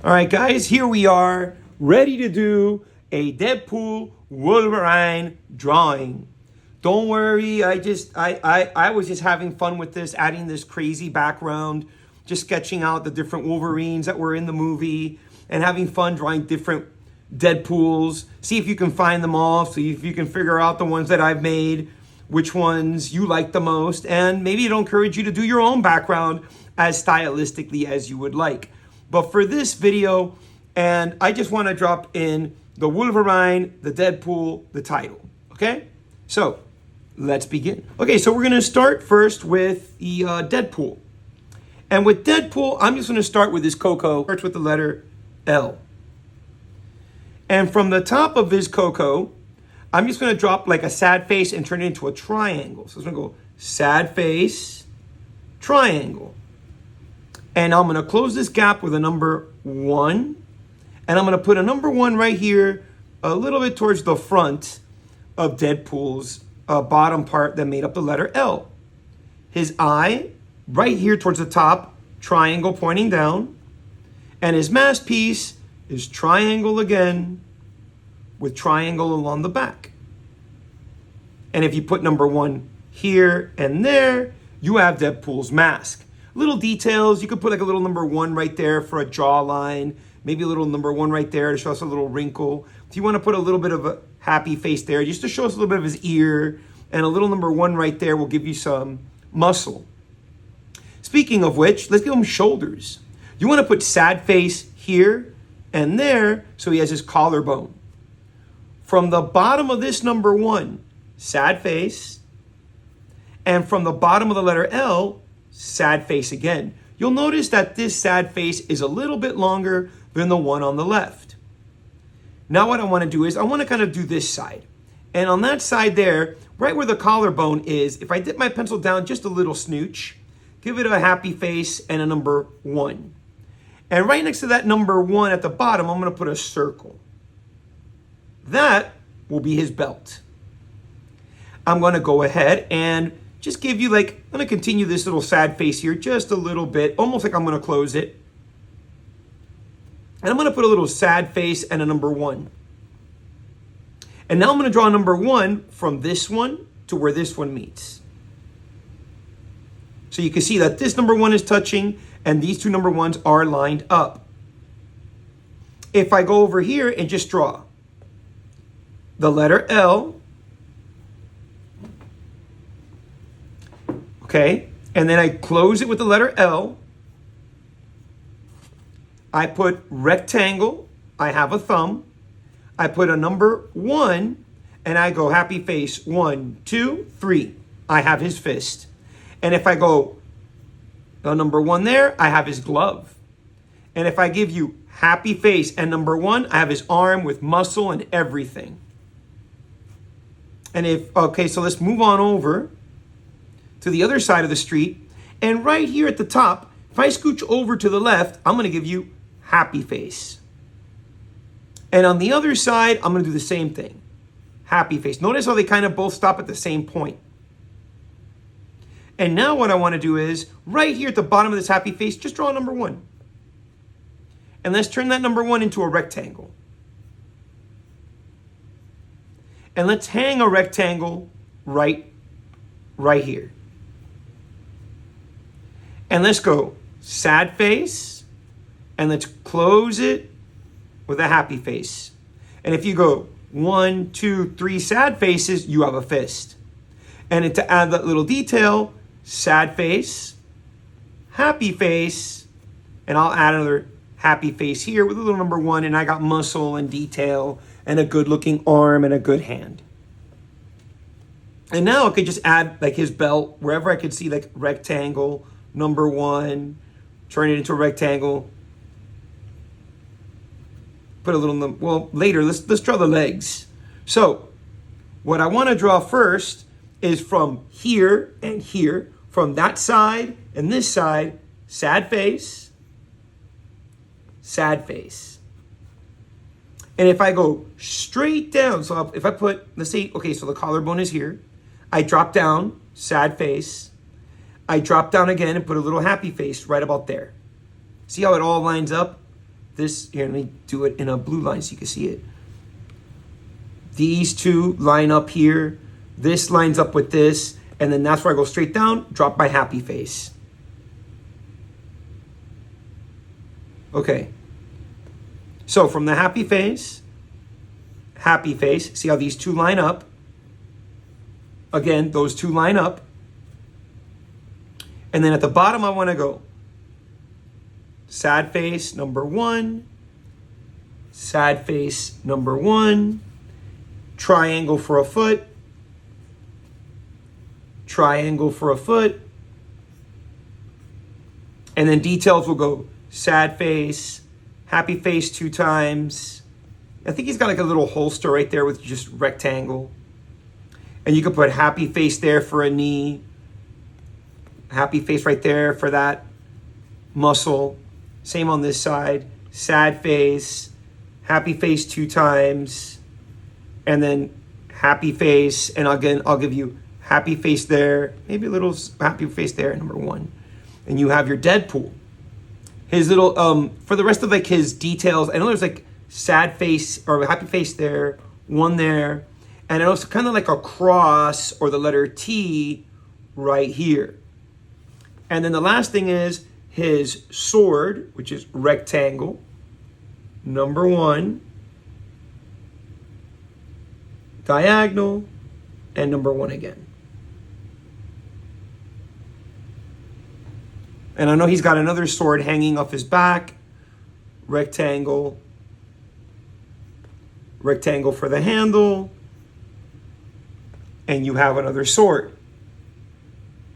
All right, guys, here we are, ready to do a DeadPool Wolverine drawing. Don't worry, I was just having fun with this, adding this crazy background, just sketching out the different Wolverines that were in the movie, and having fun drawing different Deadpools. See if you can find them all, see if you can figure out the ones that I've made, which ones you like the most, and maybe it'll encourage you to do your own background as stylistically as you would like. But for this video, and I just want to drop in the Wolverine, the Deadpool, the title, okay? So, let's begin. Okay, so we're going to start first with the Deadpool. And with Deadpool, I'm just going to start with his Coco. Starts with the letter L. And from the top of his Coco, I'm just going to drop like a sad face and turn it into a triangle. So it's going to go sad face, triangle. And I'm going to close this gap with a number 1. And I'm going to put a number 1 right here, a little bit towards the front of Deadpool's bottom part that made up the letter L. His eye, right here towards the top, triangle pointing down. And his mask piece is triangle again with triangle along the back. And if you put number 1 here and there, you have Deadpool's mask. Little details, you could put like a little number 1 right there for a jawline, maybe a little number 1 right there to show us a little wrinkle. If you want to put a little bit of a happy face there, just to show us a little bit of his ear, and a little number 1 right there will give you some muscle. Speaking of which, let's give him shoulders. You want to put sad face here and there so he has his collarbone. From the bottom of this number 1, sad face, and from the bottom of the letter L, sad face again. You'll notice that this sad face is a little bit longer than the one on the left. Now what I want to do is I want to kind of do this side. And on that side there, right where the collarbone is, if I dip my pencil down just a little snooch, give it a happy face and a number 1. And right next to that number 1 at the bottom, I'm going to put a circle. That will be his belt. I'm going to go ahead and just give you like, I'm going to continue this little sad face here just a little bit, almost like I'm going to close it. And I'm going to put a little sad face and a number 1. And now I'm going to draw a number 1 from this one to where this one meets. So you can see that this number 1 is touching and these two number 1s are lined up. If I go over here and just draw the letter L, okay, and then I close it with the letter L. I put rectangle, I have a thumb. I put a number 1, and I go happy face 1, 2, 3. I have his fist. And if I go the number 1 there, I have his glove. And if I give you happy face and number 1, I have his arm with muscle and everything. And okay, so let's move on over to the other side of the street. And right here at the top, if I scooch over to the left, I'm going to give you happy face. And on the other side, I'm going to do the same thing. Happy face. Notice how they kind of both stop at the same point. And now what I want to do is, right here at the bottom of this happy face, just draw a number 1. And let's turn that number 1 into a rectangle. And let's hang a rectangle right here. And let's go sad face, and let's close it with a happy face. And if you go 1, 2, 3 sad faces, you have a fist. And to add that little detail, sad face, happy face, and I'll add another happy face here with a little number 1, and I got muscle and detail and a good looking arm and a good hand. And now I could just add like his belt wherever I could see like rectangle, number 1, turn it into a rectangle. Put a little, well, later, let's draw the legs. So what I want to draw first is from here and here, from that side and this side, sad face, sad face. And if I go straight down, so if I put, let's say, okay, so the collarbone is here. I drop down, sad face. I drop down again and put a little happy face right about there. See how it all lines up? this, here, let me do it in a blue line so you can see it. These two line up here. This lines up with this. And then that's where I go straight down, drop my happy face. Okay. So from the happy face, see how these two line up? Again, those two line up. And then at the bottom, I want to go sad face number 1, sad face number 1, triangle for a foot, triangle for a foot, and then details will go sad face, happy face 2 times. I think he's got like a little holster right there with just rectangle. And you can put happy face there for a knee, happy face right there for that muscle. Same on this side, sad face, happy face 2 times, and then happy face, and again, I'll give you happy face there, maybe a little happy face there, number 1. And you have your Deadpool. His little, for the rest of like his details, I know there's like sad face or happy face there, 1 there, and also kind of like a cross or the letter T right here. And then the last thing is his sword, which is rectangle, number 1, diagonal, and number 1 again. And I know he's got another sword hanging off his back, rectangle, rectangle for the handle, and you have another sword.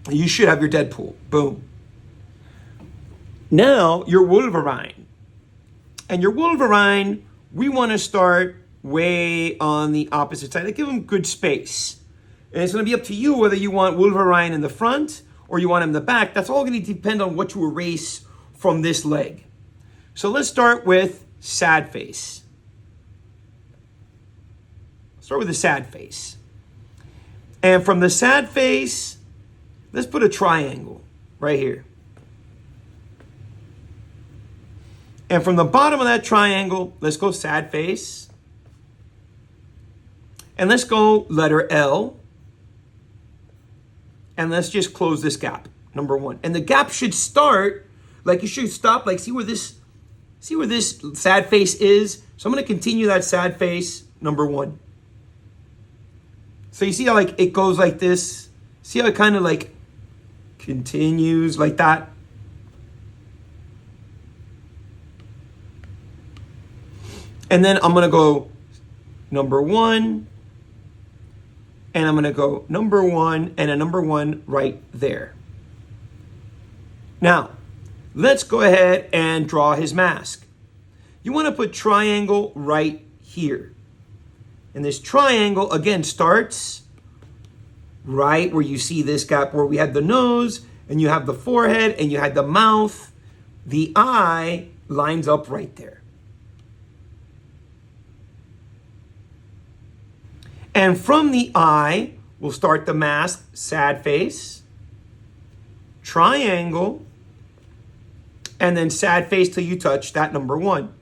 You should have your Deadpool. Boom. Now, your Wolverine. And your Wolverine, we want to start way on the opposite side. Give him good space. And it's going to be up to you whether you want Wolverine in the front or you want him in the back. That's all going to depend on what you erase from this leg. So let's start with sad face. Start with the sad face. And from the sad face, let's put a triangle right here. And from the bottom of that triangle, let's go sad face. And let's go letter L. And let's just close this gap, number 1. And the gap should start, like you should stop, like see where this sad face is? So I'm going to continue that sad face, number 1. So you see how like it goes like this? See how it kind of like continues like that? And then I'm going to go number 1. And I'm going to go number 1 and a number 1 right there. Now, let's go ahead and draw his mask. You want to put triangle right here. And this triangle, again, starts right where you see this gap where we had the nose, and you have the forehead, and you had the mouth. The eye lines up right there. And from the eye, we'll start the mask, sad face, triangle, and then sad face till you touch that number 1.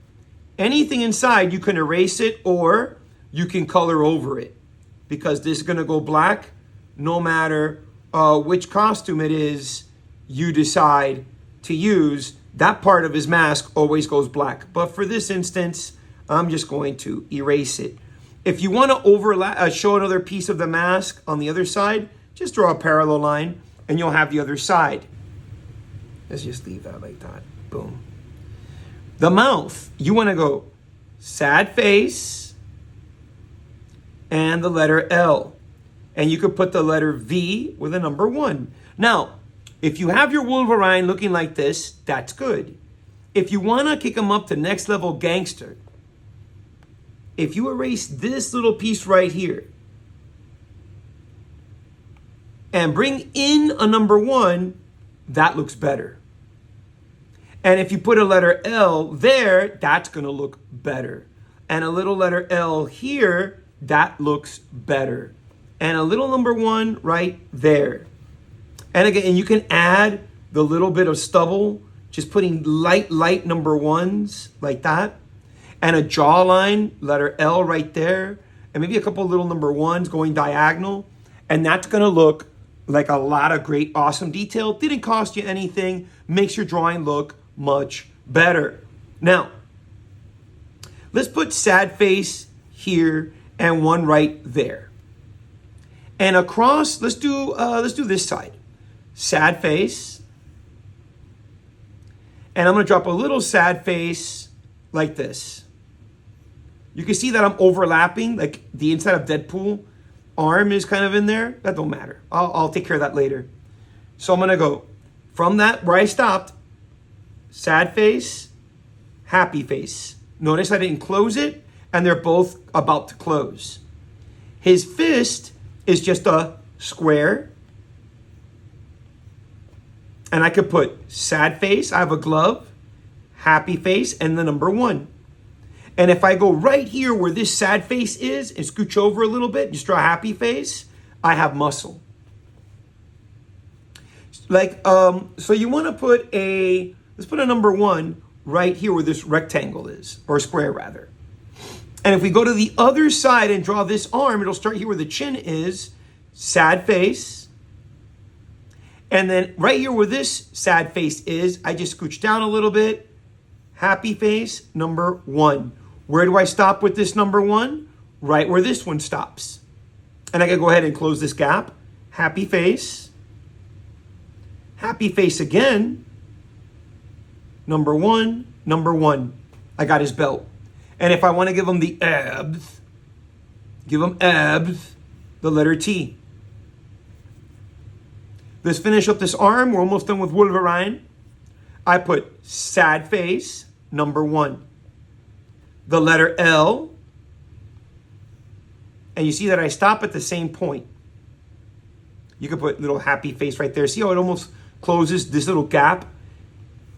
Anything inside, you can erase it or you can color over it because this is going to go black no matter which costume it is you decide to use. That part of his mask always goes black. But for this instance, I'm just going to erase it. If you want to overlap, show another piece of the mask on the other side, just draw a parallel line and you'll have the other side. Let's just leave that like that. Boom. The mouth, you want to go sad face and the letter L. And you could put the letter V with a number 1. Now, if you have your Wolverine looking like this, that's good. If you want to kick him up to next level gangster, if you erase this little piece right here and bring in a number 1, that looks better. And if you put a letter L there, that's going to look better. And a little letter L here, that looks better. And a little number 1 right there. And again, and you can add the little bit of stubble just putting light number ones like that. And a jawline, letter L right there. And maybe a couple of little number ones going diagonal. And that's going to look like a lot of great, awesome detail. Didn't cost you anything. Makes your drawing look much better. Now, let's put sad face here and one right there. And across, let's do this side. Sad face. And I'm going to drop a little sad face like this. You can see that I'm overlapping, like the inside of DeadPool arm is kind of in there. That don't matter. I'll take care of that later. So I'm going to go from that where I stopped, sad face, happy face. Notice I didn't close it, and they're both about to close. His fist is just a square. And I could put sad face, I have a glove, happy face, and the number 1. And if I go right here where this sad face is and scooch over a little bit, just draw a happy face, I have muscle. Like, so you want to put let's put a number 1 right here where this rectangle is, or square rather. And if we go to the other side and draw this arm, it'll start here where the chin is, sad face. And then right here where this sad face is, I just scooch down a little bit, happy face, number 1. Where do I stop with this number 1? Right where this one stops. And I can go ahead and close this gap. Happy face again, number 1, number 1. I got his belt. And if I want to give him the abs, give him abs, the letter T. Let's finish up this arm. We're almost done with Wolverine. I put sad face, number 1. The letter L. And you see that I stop at the same point. You could put little happy face right there. See how it almost closes this little gap?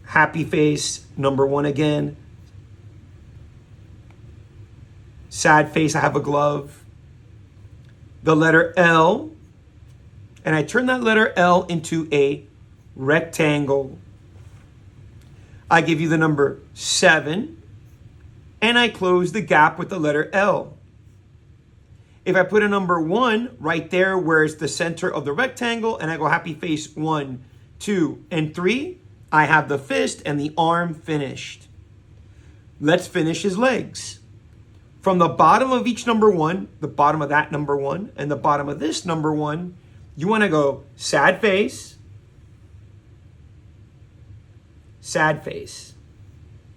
Happy face, number 1 again. Sad face, I have a glove. The letter L. And I turn that letter L into a rectangle. I give you the number 7. And I close the gap with the letter L. If I put a number 1 right there where it's the center of the rectangle, and I go happy face 1, 2, and 3, I have the fist and the arm finished. Let's finish his legs. From the bottom of each number 1, the bottom of that number 1, and the bottom of this number 1, you want to go sad face, sad face.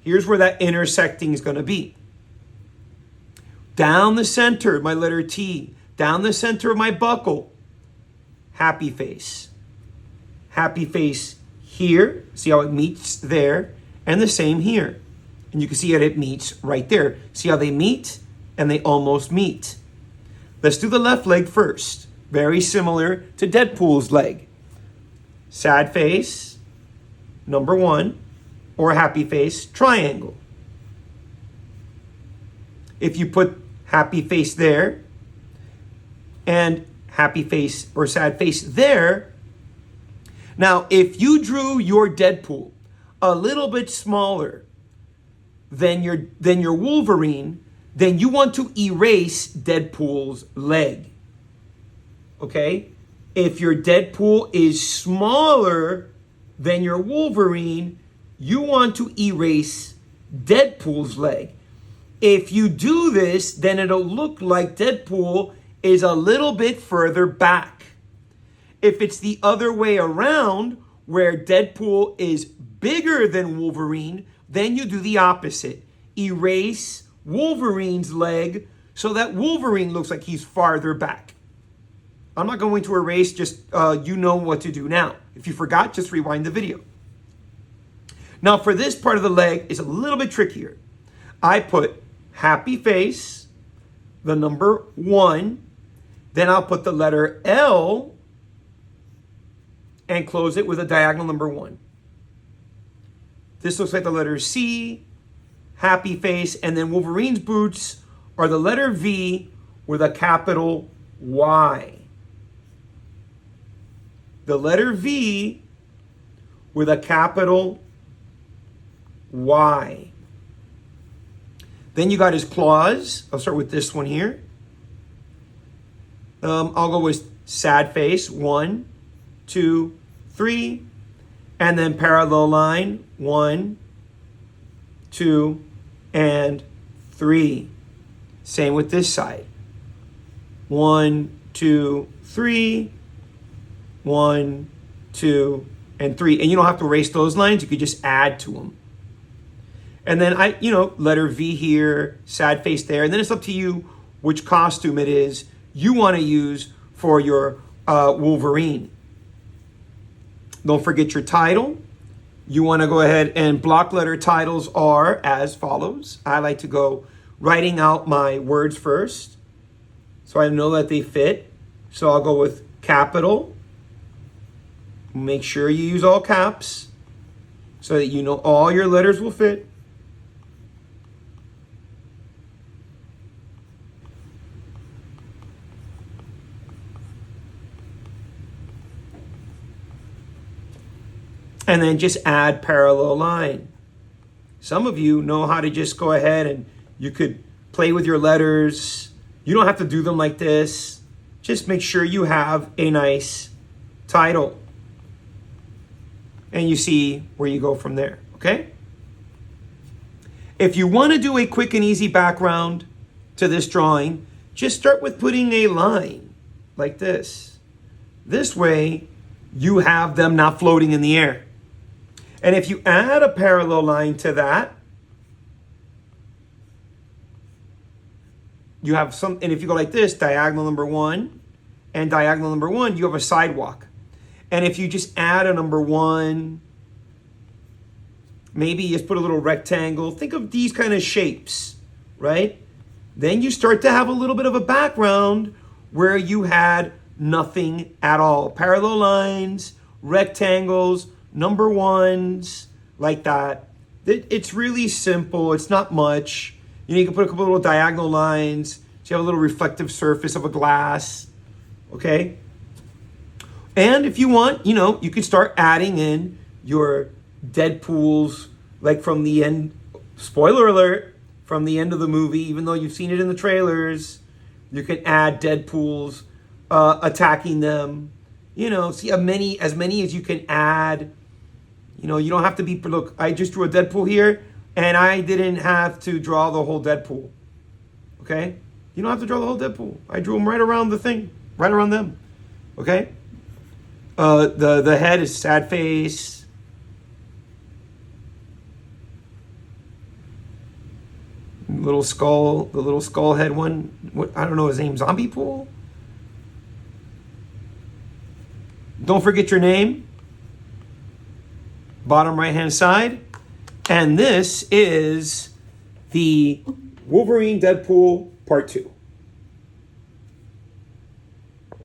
Here's where that intersecting is going to be. Down the center, my letter T. Down the center of my buckle, happy face. Happy face here. See how it meets there. And the same here. And you can see that it meets right there. See how they meet? And they almost meet. Let's do the left leg first. Very similar to DeadPool's leg. Sad face, number 1, or happy face, triangle. If you put happy face there and happy face or sad face there. Now, if you drew your DeadPool a little bit smaller than your Wolverine, then you want to erase DeadPool's leg. Okay? If your DeadPool is smaller than your Wolverine, you want to erase DeadPool's leg. If you do this, then it'll look like DeadPool is a little bit further back. If it's the other way around, where DeadPool is bigger than Wolverine, then you do the opposite. Erase Wolverine's leg so that Wolverine looks like he's farther back. I'm not going to erase, just you know what to do now. If you forgot, just rewind the video. Now for this part of the leg, it's a little bit trickier. I put happy face, the number 1, then I'll put the letter L and close it with a diagonal number 1. This looks like the letter C, happy face, and then Wolverine's boots are the letter V with a capital Y. The letter V with a capital Y. Then you got his claws. I'll start with this one here. I'll go with sad face. 1, 2, 3. And then parallel line. 1, 2, and 3. Same with this side. 1, 2, 3. 1, 2, and 3. And you don't have to erase those lines. You could just add to them. And then letter V here, sad face there. And then it's up to you which costume it is you want to use for your Wolverine. Don't forget your title. You want to go ahead and block letter titles are as follows. I like to go writing out my words first, so I know that they fit. So I'll go with capital. Make sure you use all caps so that you know all your letters will fit. And then just add parallel line. Some of you know how to just go ahead and you could play with your letters. You don't have to do them like this. Just make sure you have a nice title. And you see where you go from there, okay? If you want to do a quick and easy background to this drawing, just start with putting a line like this. This way, you have them not floating in the air. And if you add a parallel line to that, you have some, and if you go like this, diagonal number 1 and diagonal number 1, you have a sidewalk. And if you just add a number 1, maybe just put a little rectangle, think of these kind of shapes, right? Then you start to have a little bit of a background where you had nothing at all. Parallel lines, rectangles, number 1s, like that. It's really simple. It's not much. You can put a couple little diagonal lines. So you have a little reflective surface of a glass. Okay? And if you want, you can start adding in your DeadPools, like from the end, spoiler alert, from the end of the movie, even though you've seen it in the trailers, you can add DeadPools attacking them. See as many as you can add. You don't have to be, look, I just drew a Deadpool here, and I didn't have to draw the whole Deadpool. Okay? You don't have to draw the whole Deadpool. I drew them right around the thing, right around them. Okay? The head is sad face. Little skull, the little skull head one. What, I don't know his name, Zombie Pool? Don't forget your name. Bottom right-hand side. And this is the Wolverine Deadpool Part 2.